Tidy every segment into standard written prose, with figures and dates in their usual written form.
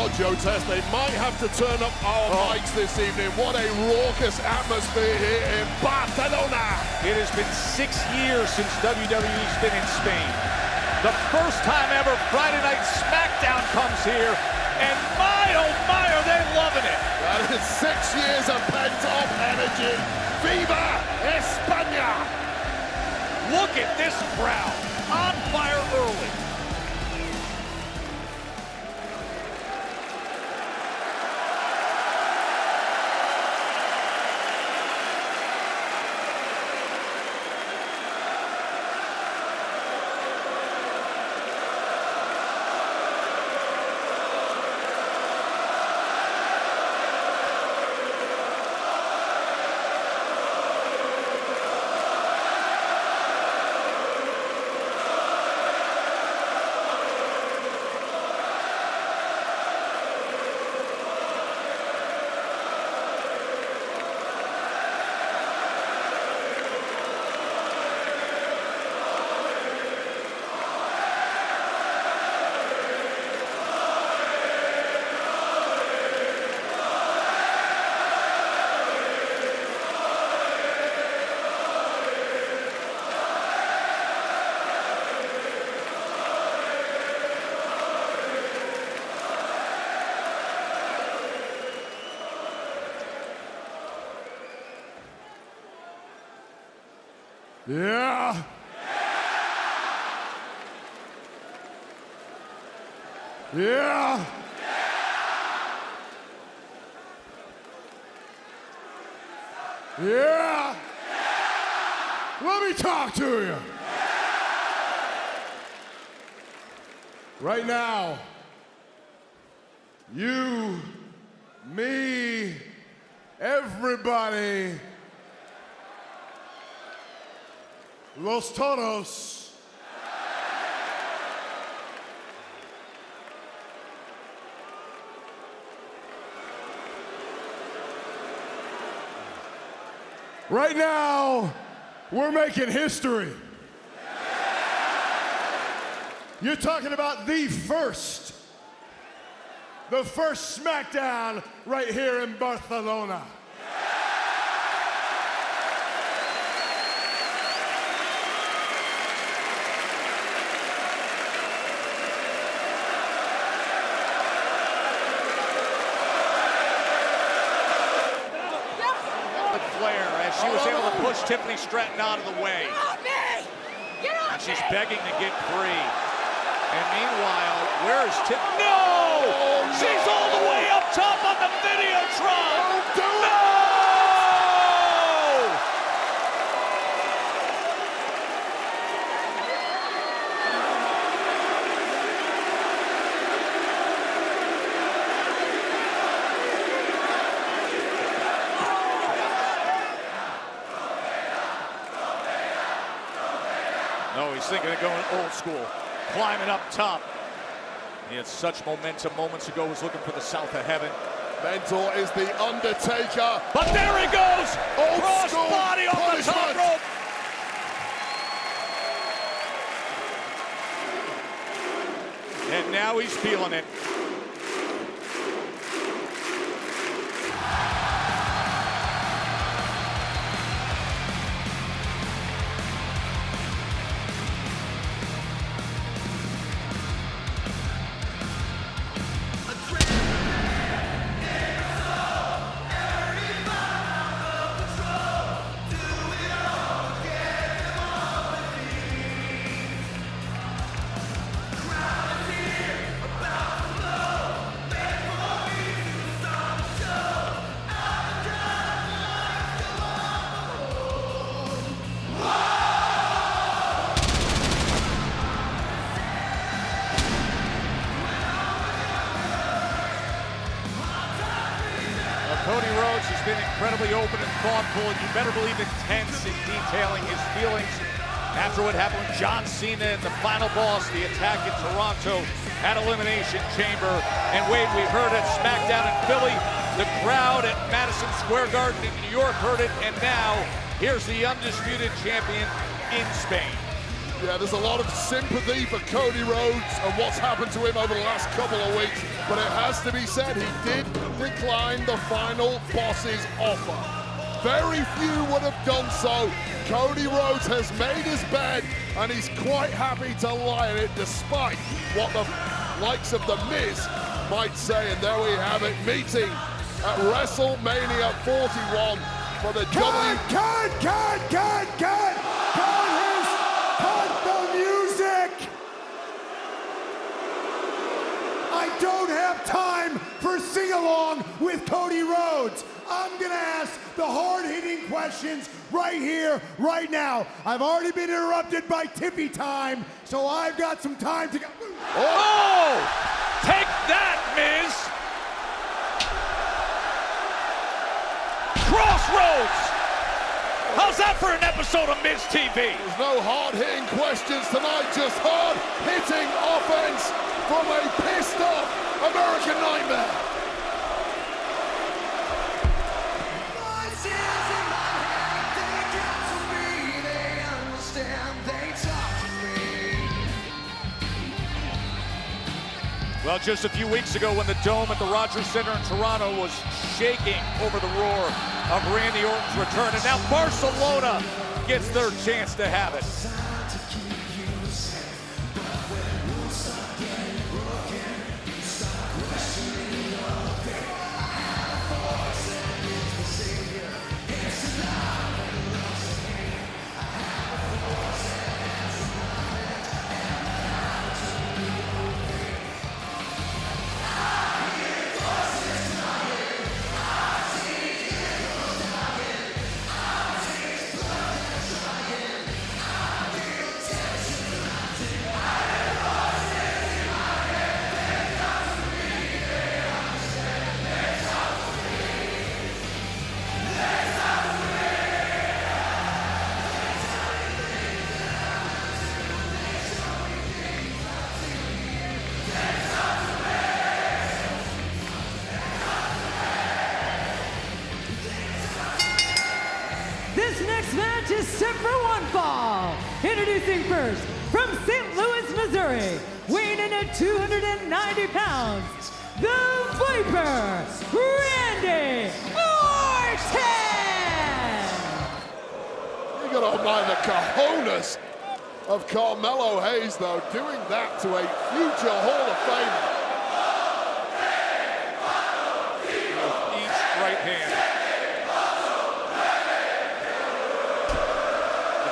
what, Joe Test, they might have to turn up our mics this evening. What a raucous atmosphere here in Barcelona. It has been 6 years since WWE's been in Spain. The first time ever Friday Night SmackDown comes here, and my, oh my, are they loving it. That is 6 years of pent-up energy. Viva España! Look at this crowd, on fire early. Yeah. Yeah. Yeah. Let me talk to you. Right now, you, me, everybody, Los Toros. Right now, we're making history. You're talking about the first SmackDown right here in Barcelona. She was able to push Tiffany Stratton out of the way. And she's begging to get free. And meanwhile, where is Tiffany? No! She's all the way up top on the Videotron! No! No, he's thinking of going old school, climbing up top. He had such momentum moments ago, was looking for the south of heaven. Mentor is the Undertaker. But there he goes! Old Cross school body off the top rope. And now he's feeling it. Cody Rhodes has been incredibly open and thoughtful, and you better believe intense in detailing his feelings after what happened with John Cena in the final boss, the attack in Toronto at Elimination Chamber. And Wade, we heard at SmackDown in Philly, the crowd at Madison Square Garden in New York heard it, and now here's the undisputed champion in Spain. Yeah, there's a lot of sympathy for Cody Rhodes and what's happened to him over the last couple of weeks, but it has to be said, he did decline the final boss's offer. Very few would have done so. Cody Rhodes has made his bed, and he's quite happy to lie in it, despite what the likes of The Miz might say. And there we have it, meeting at WrestleMania 41 for the Cut the music! I don't have time for sing-along with Cody Rhodes. I'm gonna ask the hard-hitting questions right here, right now. I've already been interrupted by Tippy time, so I've got some time to go. Oh! Take that, Miz! Crossroads! How's that for an episode of Miz TV? There's no hard-hitting questions tonight, just hard-hitting offense from a pissed-off American Nightmare. Well, just a few weeks ago when the Dome at the Rogers Center in Toronto was shaking over the roar of Randy Orton's return, and now Barcelona gets their chance to have it. This next match is set for one fall. Introducing first, from St. Louis, Missouri, weighing in at 290 pounds, the Viper, Randy Orton! You gotta mind the cojones of Carmelo Hayes, though, doing that to a future Hall of Famer. With each right hand.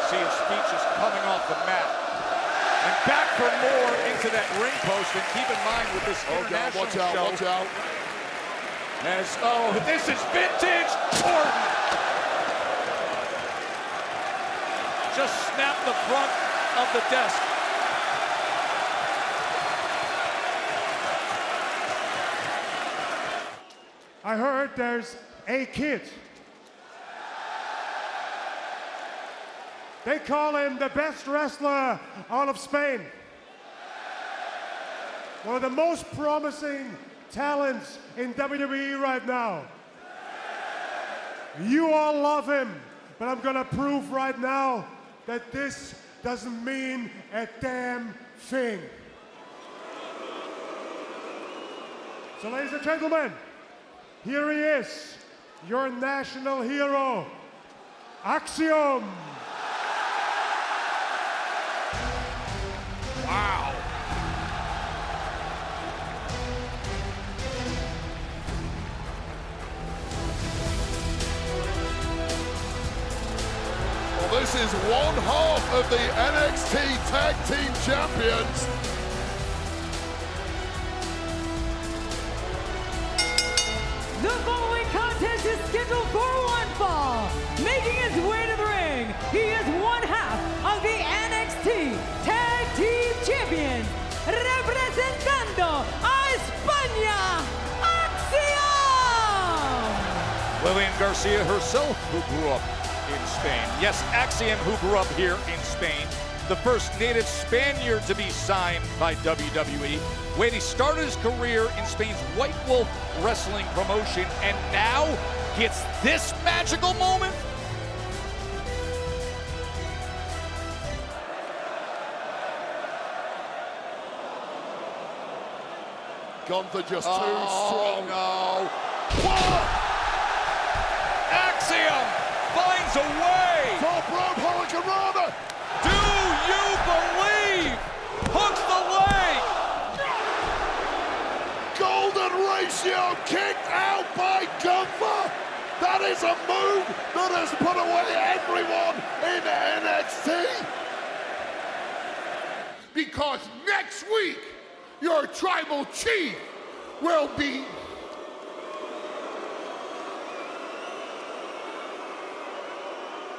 See his feet just coming off the mat. And back for more into that ring post. And keep in mind with this international watch out, show. watch out. As, oh, this is vintage Orton. Just snapped the front of the desk. I heard there's a kid. They call him the best wrestler out of Spain. One of the most promising talents in WWE right now. You all love him, but I'm gonna prove right now that this doesn't mean a damn thing. So ladies and gentlemen, here he is, your national hero, Axiom. Wow. Well, this is one half of the NXT Tag Team Champions. The following contest is scheduled for one fall. Making his way to the ring, he is one half of the NXT Tag Team Champions, representando a España, Axiom! Lillian Garcia herself, who grew up in Spain. Yes, Axiom, who grew up here in Spain. The first native Spaniard to be signed by WWE. Wade, he started his career in Spain's White Wolf Wrestling promotion and now gets this magical moment. Gunther just too strong. No. Whoa! Axiom finds a way. Top rope Hurricanrana. Do you believe? Hooks the leg. Golden ratio kicked out by Gunther. That is a move that has put away everyone in NXT. Because next week, your tribal chief will be...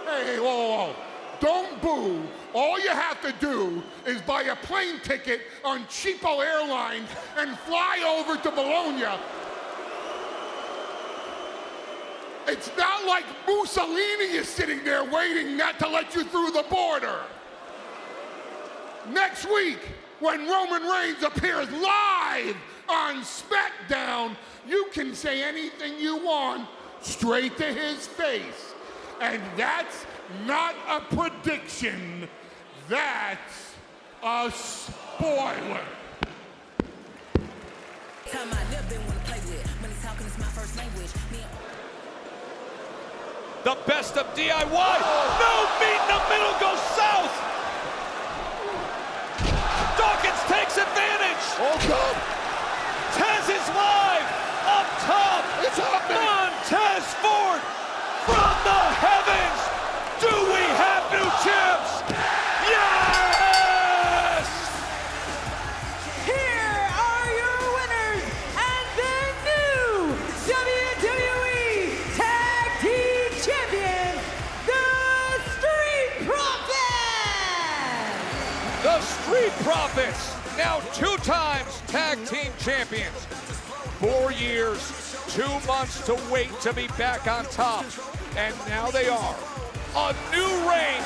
Hey, whoa. Don't boo. All you have to do is buy a plane ticket on cheapo airlines and fly over to Bologna. It's not like Mussolini is sitting there waiting not to let you through the border. Next week, when Roman Reigns appears live on SmackDown, you can say anything you want straight to his face. And that's not a prediction, that's a spoiler. The best of DIY. No, meet in the middle goes south. Dawkins takes advantage. Oh, God. Tez is live up top. It's happening. Montez Ford from the heavens. Do we have new champs? Yes! Here are your winners and the new WWE Tag Team Champions, the Street Profits! The Street Profits, now 2 times tag team champions. 4 years, 2 months to wait to be back on top. And now they are. A new reign